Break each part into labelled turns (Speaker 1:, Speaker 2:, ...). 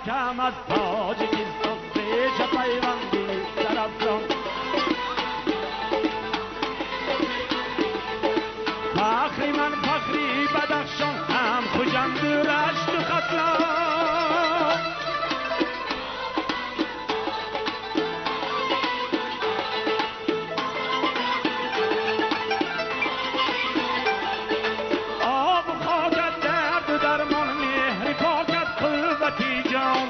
Speaker 1: کم از تاجیکستان ریش پیوندی در افغان فخری من فخری بدخشان هم خوشند رشت و ختلان آب و خاکت درد و درمان مهری پاکت قوتی جان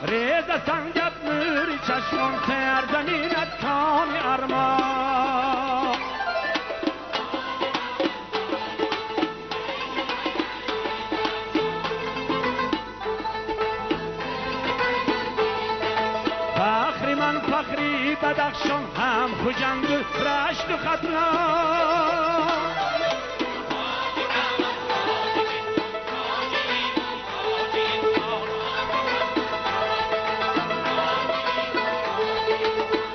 Speaker 1: ریز سنگت نوری چشمان سرزمینت کان ارمان فخری من فخری بدخشان هم خوشند رشت و ختلان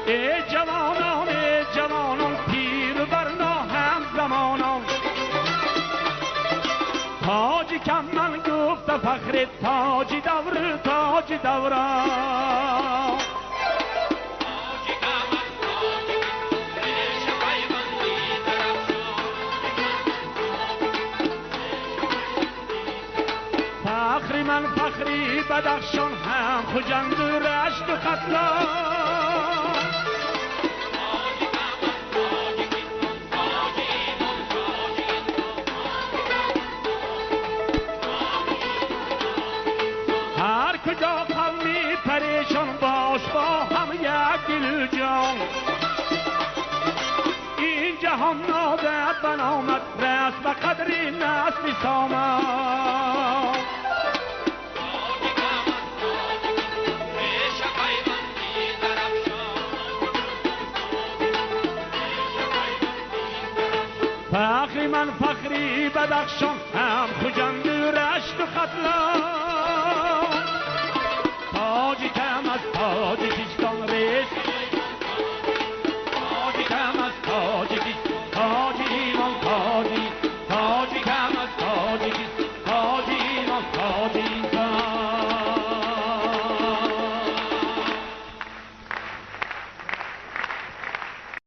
Speaker 1: ای جوانان پیر برنا هم زمانان تاجی کم من گفت فخر تاجی دوران فخری من فخری بدخشان هم خوشند رشت و ختلان هر کجا قومی پریشان باش با هم یک دل و جان این جهان نادت بنامد رست و قدری نسل سامان فخری من فخری بدخشان هم خوشند رشت و ختلان تاجی کم از تاجیکستان ریش